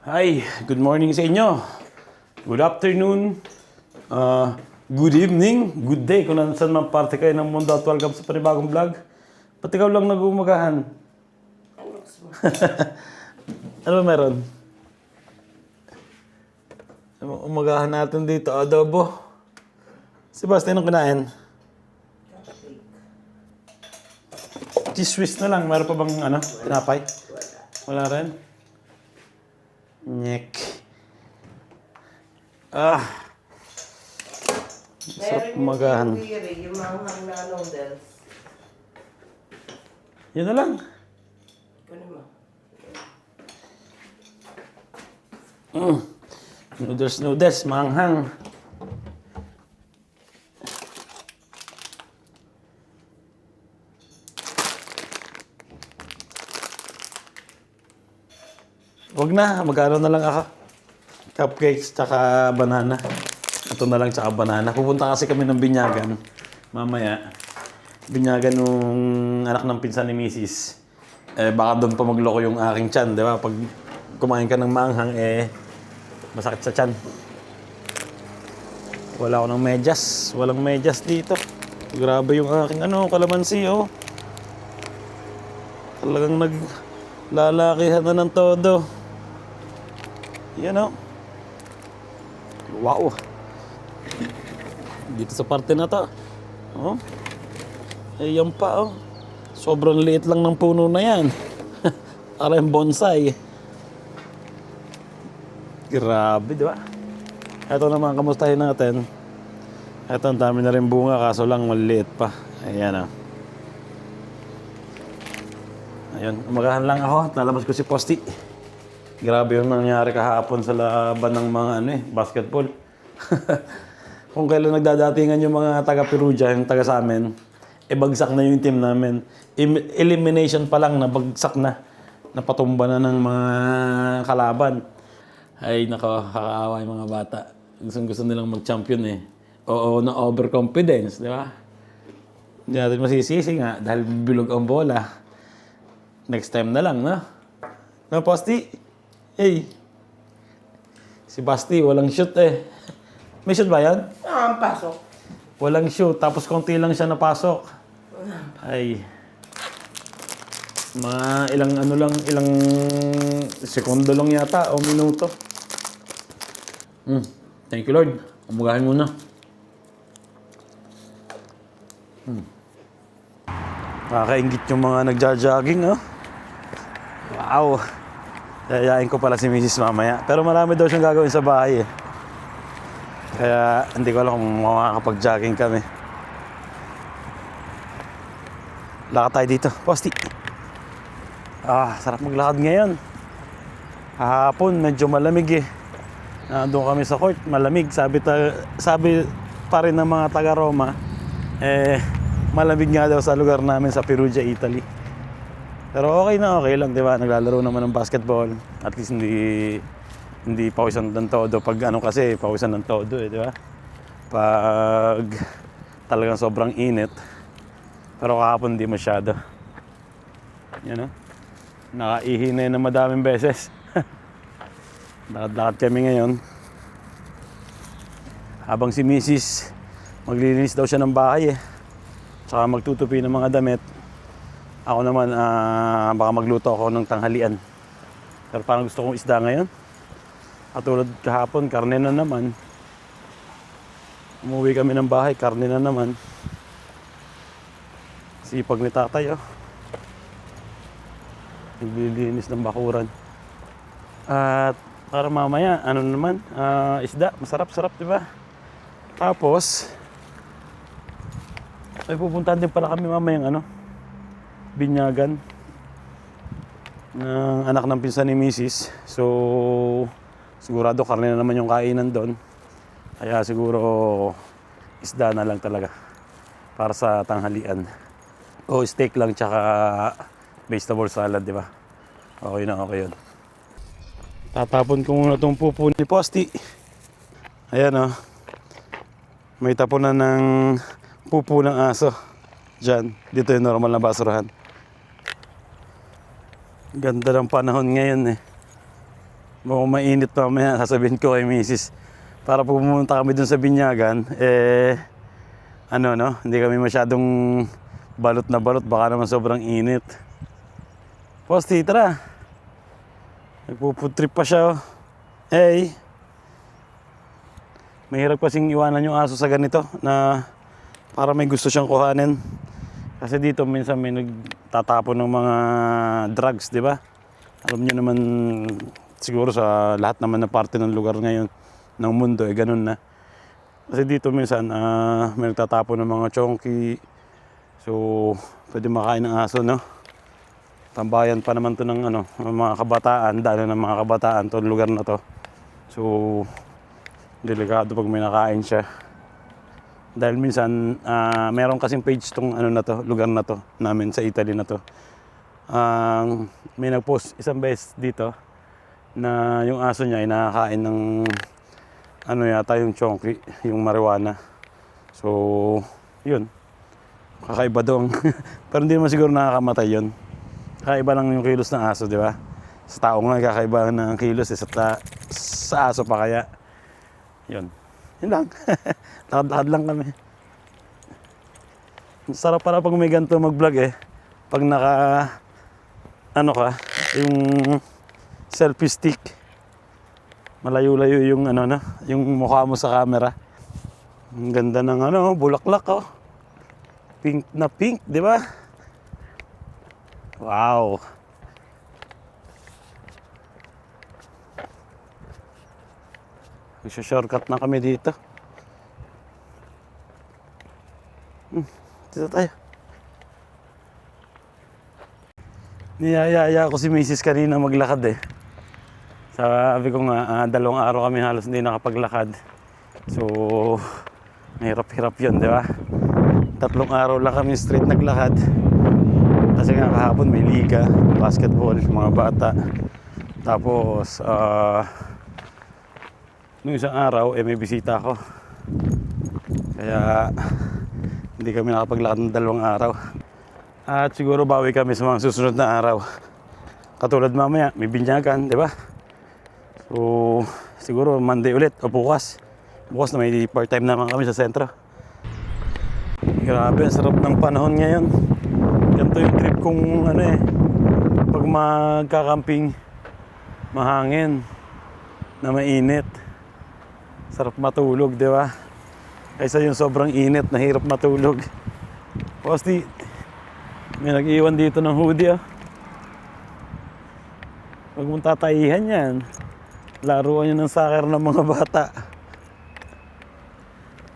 Hi, good morning sa inyo. Good afternoon. Good evening. Good day kung saan man parte kayo ng mundo at welcome sa panibagong vlog. Ba't ikaw lang nag-uumagahan? Ano ba meron? Umagahan natin dito, adobo. Si Basti, anong kinain? Cheese whiz na lang. Meron pa bang tinapay? Wala rin? Nyek. Sarap umagahan. Yung manghang na noodles. Yun na lang. Kunin mo. Noodles, manghang. Wag na, magkano na lang ako. Cupcakes, tsaka banana. Ito na lang, tsaka banana. Pupunta kasi kami ng Binyagan. Mamaya. Binyagan nung anak ng pinsan ni Mrs. Baka doon pa magloko yung aking tiyan, di ba? Pag kumain ka ng manghang, masakit sa tiyan. Wala ako ng medyas. Walang medyas dito. Grabe yung aking kalamansi, oh. Talagang naglalakihan na ng todo. Yan, oh. Wow. Dito sa parte na to. Oh. Ayan pa, oh. Sobrang liit lang ng puno na yan. Para yung bonsai. Grabe, di ba? Ito naman, kamustahin natin. Ito, ang dami na rin bunga, kaso lang maliliit pa. Ayan, oh. Ayun, umagahan lang ako. Lalabas ko si Posti. Grabe yung nangyari kahapon sa laban ng mga basketball. Kung kailan nagdadatingan yung mga taga-Perugia, yung taga sa amin, bagsak na yung team namin. Elimination pa lang, nabagsak na. Napatumba na ng mga kalaban. Ay, nakakaawa yung mga bata. Gusto nilang mag-champion eh. Oo, na overconfidence, di ba? Hindi natin masisisi nga dahil bilog ang bola. Next time na lang, no? No, Posti? Hey. Si Basti, walang shoot eh. May shoot ba yan? Ang pasok. Walang shoot, tapos konti lang siya napasok. Ay. Ilang segundo lang yata o minuto. Thank you, Lord. Umugahin muna. Nakakaingit yung mga nagja-jogging, oh. Wow. Yayain ko pala si Mrs. mamaya. Pero marami daw siyang gagawin sa bahay eh. Kaya hindi ko alam kung makakapag-jogging kami. Lakad tayo dito. Posti. Sarap maglakad ngayon. Hapon, medyo malamig eh. Nandun kami sa court, malamig. Sabi pa rin ng mga taga-Roma, malamig nga daw sa lugar namin sa Perugia, Italy. Pero okay lang, di ba? Naglalaro naman ng basketball. At least hindi pawisan ng todo. Pag kasi, pawisan ng todo eh, di ba? Pag talagang sobrang init. Pero kahapon di masyado. Yan, no? Nakaihi na yun ng madaming beses. Lakad-lakad kami ngayon. Habang si Mrs. maglilinis daw siya ng bahay eh. Tsaka magtutupi ng mga damit. Ako naman, baka magluto ako ng tanghalian. Pero parang gusto kong isda ngayon. Katulad kahapon, karne na naman. Umuwi kami ng bahay, karne na naman. Sipag ni tatay, oh. Naglilinis ng bakuran. At para mamaya, isda, masarap-sarap, di ba? Tapos, ay pupuntahan din pala kami mamayang Binyagan ng anak ng pinsan ni Mrs. So, sigurado karne na naman yung kainan doon. Kaya siguro isda na lang talaga para sa tanghalian. O steak lang tsaka vegetable salad, di ba? Okay na, okay yun. Tatapon ko muna itong pupo ni Posti. Ayan, oh. May tapunan ng pupo ng aso. Diyan, dito yung normal na basurahan. Ganda ng panahon ngayon eh. Mukhang mainit pa mamaya, sasabihin ko kay misis. Para pag pumunta kami dun sa binyagan, ano no, hindi kami masyadong balot na balot, baka naman sobrang init. Posti, tara. Nagpo-food trip pa siya. Oh. Hey. Mahirap kasing iwanan yung aso sa ganito na para may gusto siyang kuhanin. Kasi dito minsan may nagtatapon ng mga drugs, di ba? Alam niyo naman siguro sa lahat naman na parte ng lugar ngayon ng mundo, ganun na. Kasi dito minsan may nagtatapon ng mga chonky. So, pwede makain ng aso, no? Tambayan pa naman to ng ano, ng mga kabataan, dahil ng mga kabataan to lugar na to. So, delikado pag may nakain siya. Dahil minsan, meron kasing page tong ano na to, lugar na to, namin sa Italy na to. May nag-post isang beses dito na yung aso niya ay nakakain ng ano yata yung chonky, yung marijuana. So, yun. Kakaiba doon. Pero hindi naman siguro nakakamatay yun. Kakaiba lang yung kilos ng aso, di ba? Sa tao nga, kakaiba ng kilos eh. Sa aso pa kaya. Yun. Yun lang. Lakad-lakad lang kami. Sarap para pag may ganito mag-vlog eh. Pag naka, ano ka, yung selfie stick. Malayo-layo yung ano na, yung mukha mo sa camera. Ang ganda ng ano, bulaklak oh. Pink na pink, di ba? Wow. Shortcut na kami dito. Dito tayo. Niyayaya ko si Mrs. kanina maglakad eh. Sabi ko nga, 2 araw kami halos hindi nakapaglakad. So, mahirap-hirap yun, di ba? 3 araw lang kami straight naglakad. Kasi nga kahapon may liga, basketball, mga bata. Tapos, nung isang araw, may bisita ako. Kaya, hindi kami nakapaglakad ng 2 araw. At siguro bawi kami sa mga susunod na araw. Katulad mamaya, may binyagan, di ba? So, siguro Monday ulit o bukas. Bukas na may part-time naman kami sa sentro. Grabe, ang sarap ng panahon ngayon. Ganito yung trip kong ano eh. Pag magkakamping, mahangin, na mainit. Sarap matulog, di ba? Kaysa yung sobrang init, nahirap matulog. Posti, may nag-iwan dito ng hoodie, oh. Huwag mong tatayihan yan. Laruan yun ng soccer ng mga bata.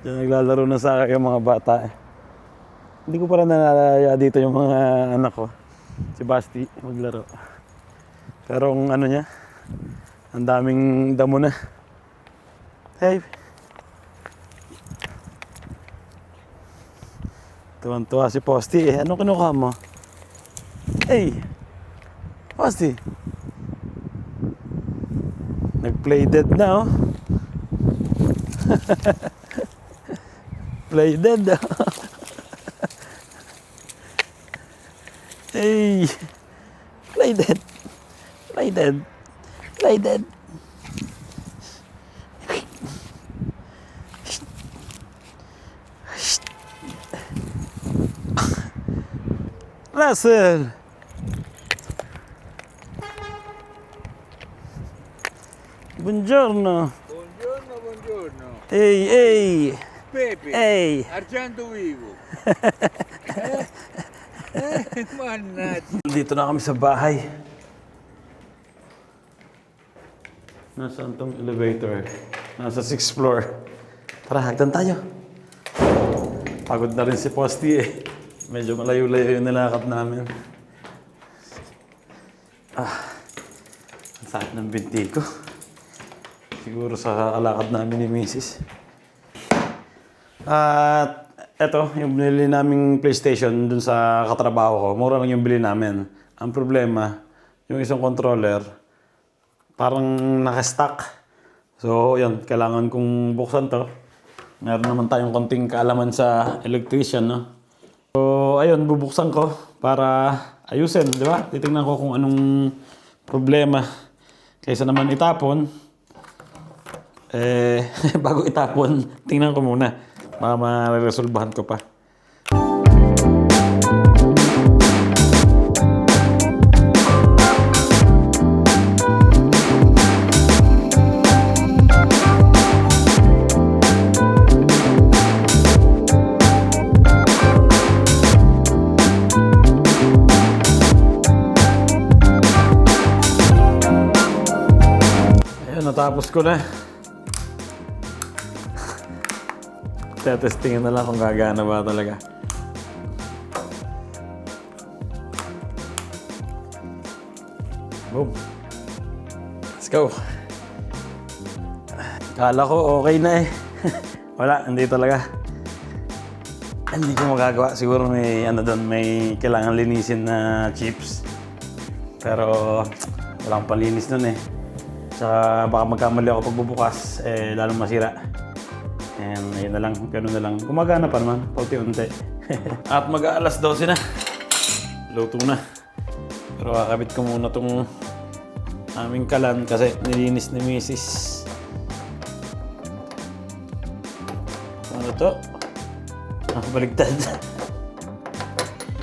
Diyan naglalaro ng soccer yung mga bata. Hindi ko para nalalaya dito yung mga anak ko. Si Basti, maglaro. Pero ang ano niya, ang daming damo na. Hey! Tuwan-tuwa si Posti eh. Anong kinukuha mo? Hey! Posti! Nag-play dead na oh. Play dead oh. Hey! Play dead! Play dead! Play dead! Russell! Buongiorno! Buongiorno, buongiorno. Ehi, ehi! Pepe, Ehi! Argento Vivo. Mannaggia. Dito na kami sa bahay. Nasaan tong elevator? Nasa 6th floor. Tara, hagdan tayo. Pagod na rin si Posti eh. Medyo malayo-layo yung nilakad namin. Ang sakit ng binti ko. Siguro sa alakad namin ni Mrs. At eto, yung binili naming PlayStation dun sa katrabaho ko, mura lang yung bili namin. Ang problema, yung isang controller, parang nakastock. So, yun, kailangan kong buksan to. Meron naman tayong konting kaalaman sa electrician, no? So, ayun, bubuksan ko para ayusin, di ba? Titingnan ko kung anong problema. Kaysa naman itapon, bago itapon, tingnan ko muna. Baka ma-resolbahan ko pa. Natapos ko na. Tetestingin na lang kung gagana ba talaga. Boom. Let's go. Kala ko okay na eh. Wala, hindi talaga. Hindi ko magagawa. Siguro may doon, may kailangan linisin na chips. Pero walang palinis nun eh. Tsaka baka magkamali ako pagbubukas, lalong masira. And ayun na lang, ganun na lang. Gumagana pa naman, paunti-unti. At mag-aalas 12 na. Luto na. Pero kakabit ko muna tong aming kalan kasi nilinis ni Mrs. Ano to? Baligtad.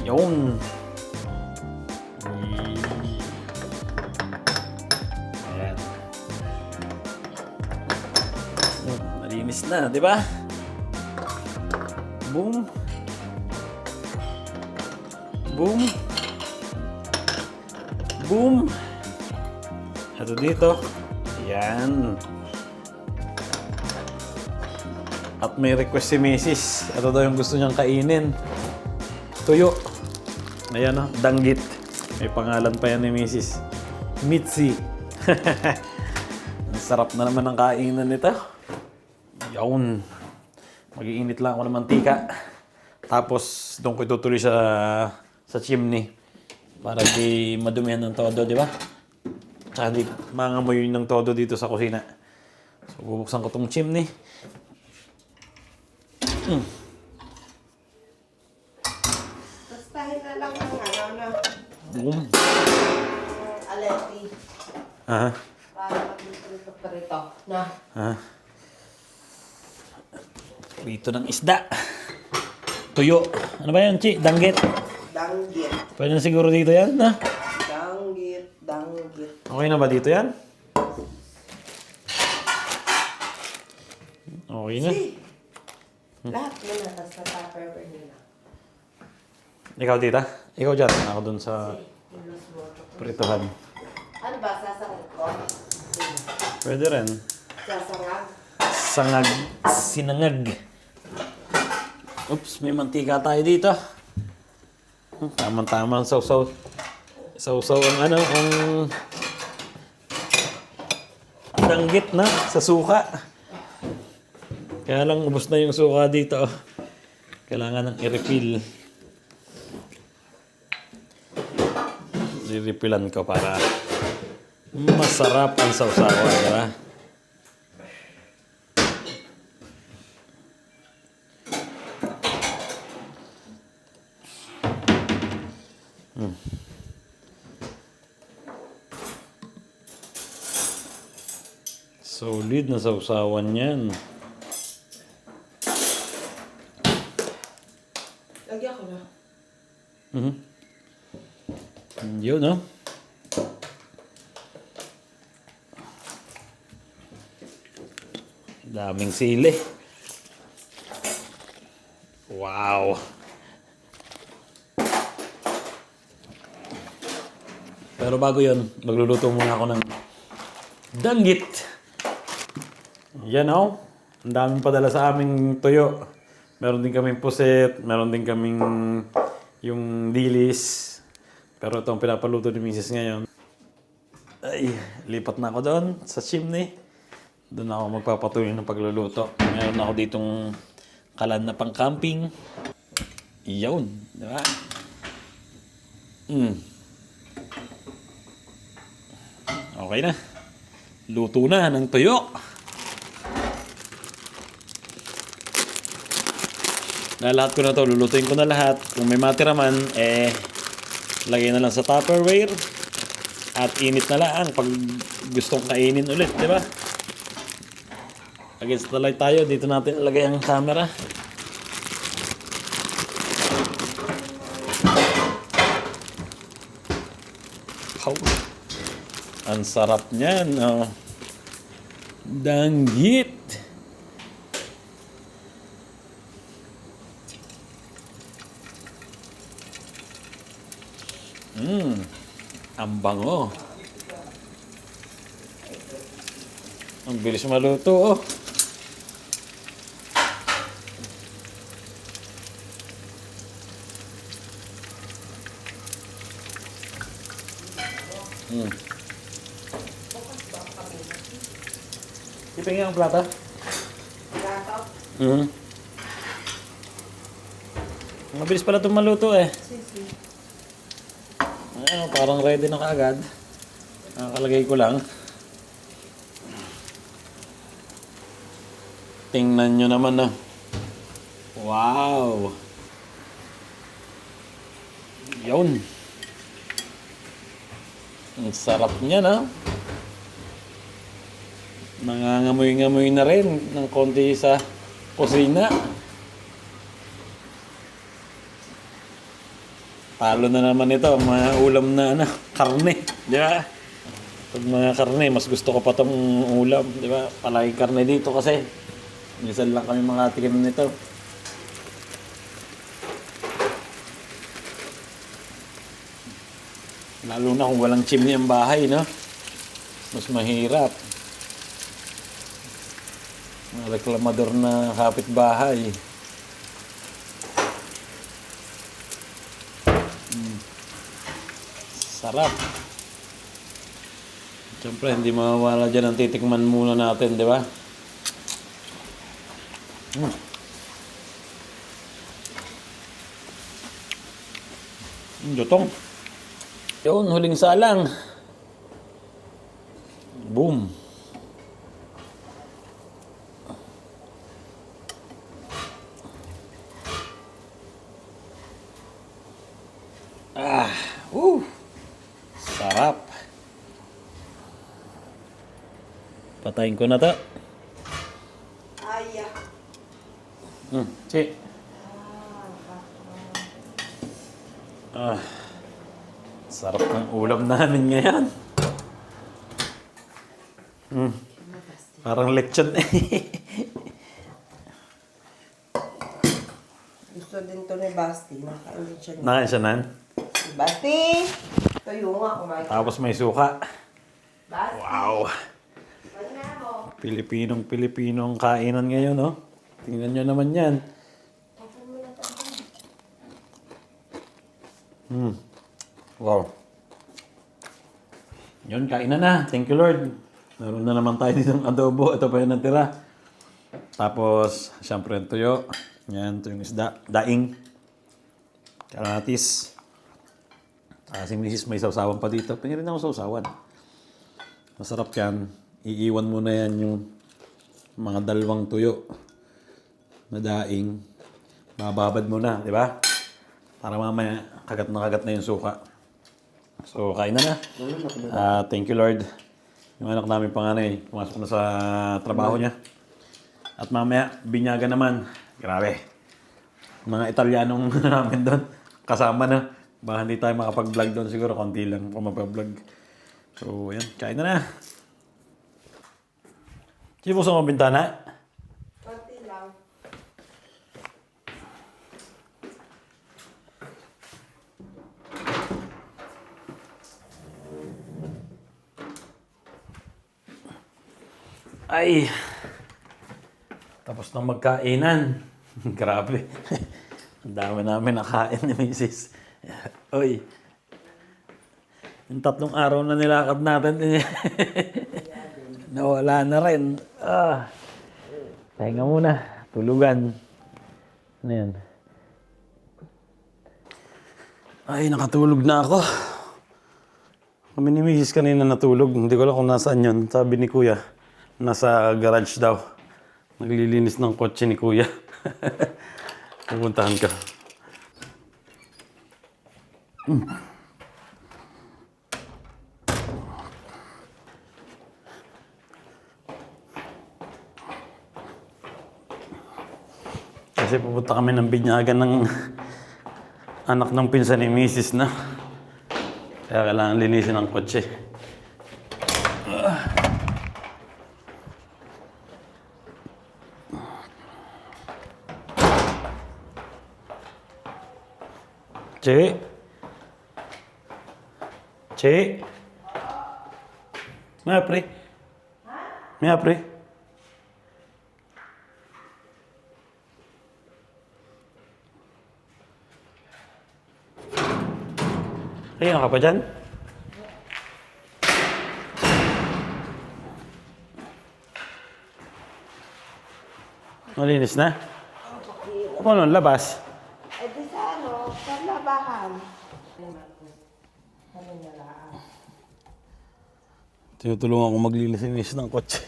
Yun. Malinis na, di ba? Boom. Boom. Boom. Ito dito. Yan. At may request si Mrs. Ito daw yung gusto niyang kainin. Tuyo. Ayan o, danggit. May pangalan pa yan ni Mrs. Mitzi. Ang sarap na naman ang kainan nito. Yun. Mag-iinit lang ako ng mantika. Tapos, doon ko itutuloy sa chimney. Para di madumihan ng todo, di ba? Tsaka di mangamoy ng todo dito sa kusina. So, bubuksan ko tong chimney. Bastahin na lang ng Boom. aleti. Aha. Para mag-luto pa rito. Na. Aha. Prito ng isda. Tuyo. Ano ba yan, Chi? Danggit. Danggit. Pwede na siguro dito yan, na? Danggit. Okay na ba dito yan? Okay na. Lahat mo na, tapos na-tupperware nila. Ikaw, tita? Ikaw dyan. Ako dun sa Ilos mo. prituhan. Ano ba, sasangag ko? Pwede rin. Sasangag? Sangag. Sinangag. Oops, may mantika tayo dito. Tama-tama ang sausaw. Sausaw ang ang danggit na sa suka. Kaya lang ubos na yung suka dito. Kailangan ng i-refill. I-refillan ko para masarap ang sausawan, diba? Solid na sausawan yan. Lagyan ko na. Yun, no? Daming sili. Wow! Pero bago yun, magluluto muna ako ng danggit. Yan o. Ang daming padala sa aming tuyo. Meron din kaming puset. Meron din kaming yung dilis. Pero ito ang pinapaluto ni Mrs. ngayon. Ay, lipat na ako doon sa chimney. Doon ako magpapatuloy ng pagluluto. Meron ako ditong kalan na pang-camping. Iyon, di ba? Okay na. Luto na ng tuyo. Lahat ko na to, lulutuin ko na lahat. Kung may matira man, lagay na lang sa Tupperware. At init na lang pag gustong kainin ulit, di ba? Against the light tayo. Dito natin ilagay ang camera. How? Ang sarap niyan. Oh. Danggit. Ang bango. Ang bilis maluto, oh. Ipingin ang plata? Plato. Mabilis pala itong maluto, eh. Sisi. Ayun, parang ready na kaagad. Nakakalagay ko lang. Tingnan nyo naman na. Wow! Yun. Ang sarap niya, na. Nangangamoy-ngamoy na rin ng konti sa kusina. Talo na naman ito, mga ulam na karne, di ba? Pag mga karne, mas gusto ko pa tong ulam, di ba? Palagi karne dito kasi minsan lang kami makatikim nito. Lalo na kung walang chimney ang bahay, no? Mas mahirap. Mga reklamador na kapitbahay. Sarap. Siyempre, hindi mawawala dyan ang titikman muna natin, di ba? Jutong. Yun, huling salang. Boom. Sarap. Patayin ko na to. Aya. Si. Sarap ng ulam namin ngayon. Parang lechon. Gusto din to ni Basti. Nakain din siya. Nakain siya nan. Basti! Tuyo nga kumain. Tapos may suka. Basti! Wow! Ano na mo? Pilipinong kainan ngayon, no? Tingnan nyo naman yan. Wow. Yun, kainan na. Thank you, Lord. Naroon na naman tayo dito ng adobo. Ito pa yung natira. Tapos, syempre, yung tuyo. Yan, ito yung isda. Daing. Kalatis. Si Mrs. may sausawan pa dito. Pingin rin ako sausawan. Masarap yan. Iiwan mo na yan yung mga dalawang tuyo na daing. Bababad mo na, di ba? Para mamaya kagat na yung suka. So, kain na. Thank you, Lord. Yung anak namin panganay, pumasok na sa trabaho niya. At mamaya, binyaga naman. Grabe. Mga Italianong namin doon. Kasama na. Baka hindi tayo makapag-vlog doon siguro. Konti lang kung mapag-vlog. So, yan. Kain na. Sino po sa mga bintana? Konti lang. Ay! Tapos na magkainan. Grabe. Ang dami namin nakain ni Mrs. Oy. Yung 3 araw na nilakad natin. Nawala na rin. Pahinga muna. Tulugan. Ano yan? Ay, nakatulog na ako. Kami ni Mrs. kanina natulog. Hindi ko alam kung nasaan yun. Sabi ni Kuya, nasa garage daw. Naglilinis ng kotse ni Kuya. Pupuntahan ka. Kasi pupunta kami ng binyagan ng anak ng pinsan ni Mrs. na. Kaya kailangan linisin ang kotse. Che? Che? May apre? May apre? Ayun ka pa dyan? Malinis na? Ano, labas? Eh di sa sa labahan. Ano na lang? Tinutulungan ko maglilinis ng kotse.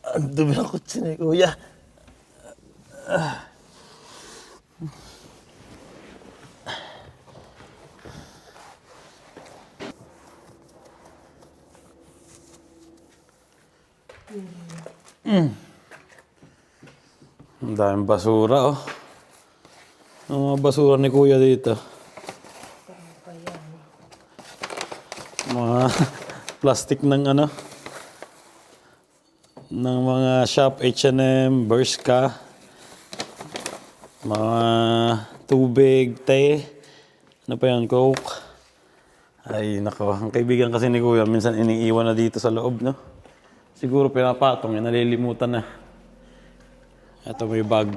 Ang dumi ng kotse ni Kuya. Ang daming basura, oh. Ang mga basura ni Kuya dito. Mga plastic ng ano, ng mga shop, H&M, Bershka, mga tubig, te, ano pa yan, Coke. Ay, nako, ang kaibigan kasi ni Kuya, minsan iniiwan na dito sa loob, no? Siguro pinapatong, yan, nalilimutan na. Ito may bag,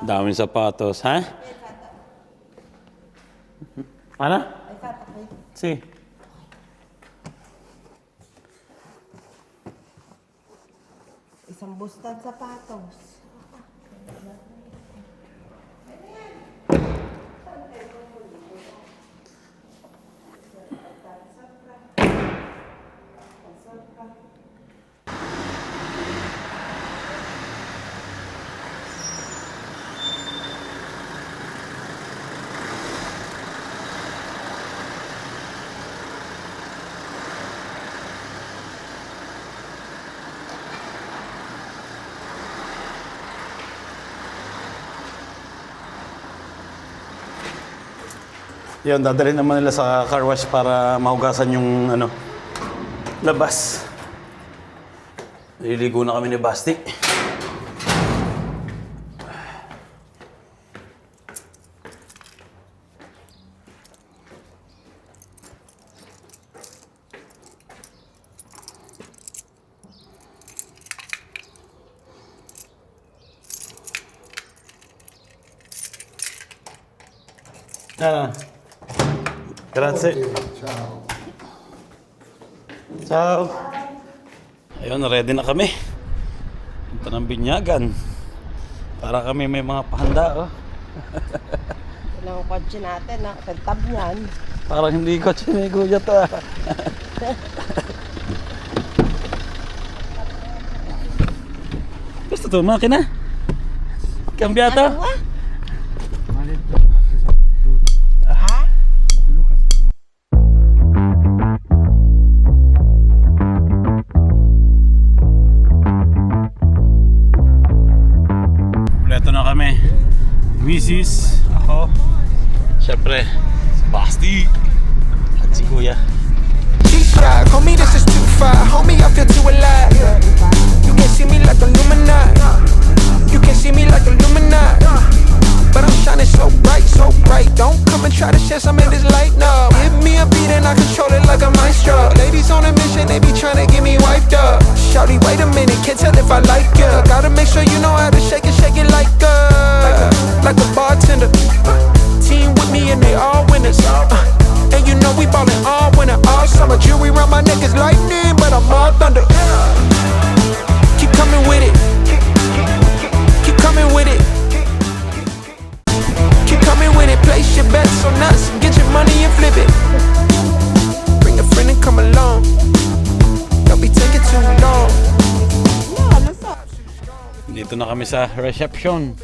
daming sapatos, ha? Ano? Si. Isang bustan sapatos. Yun, dadalhin naman nila sa car wash para mahugasan yung ano, labas. Nililigo na kami ni Basti. Grazie. Ciao. Ciao. Ayun, ready na kami. Punta ng binyagan. Para kami may mga pahanda, oh. Ilang kotse natin, tab niyan. Parang hindi ko ni Kuya to, ah. Gusto to, makina? Kambiyato? Ha? Kompleto na kami. Mrs. Ako. Siyempre, si Basti. At si Kuya. G-Shock, homie, this is too far. Homie, I feel too alive. You can see me like Illuminati. You can see me like Illuminati. But I'm shining so bright, so bright. Don't come and try to share some of this light, no. Give me a beat and I control it like a maestro. Ladies on a mission, they be trying to get me wiped up. Shawty, wait a minute, can't tell if I like ya. Gotta make sure you know how to shake it like a bartender. Team with me and they all winners. And you know we ballin' all winter, all summer. Jewelry around my neck is lightning, but I'm all thunder. Keep coming with it. Keep coming with it. Keep coming with it. Place your bets on us. Get your money and flip it. Bring a friend and come along. Don't be taking too long. Dito na kami sa reception.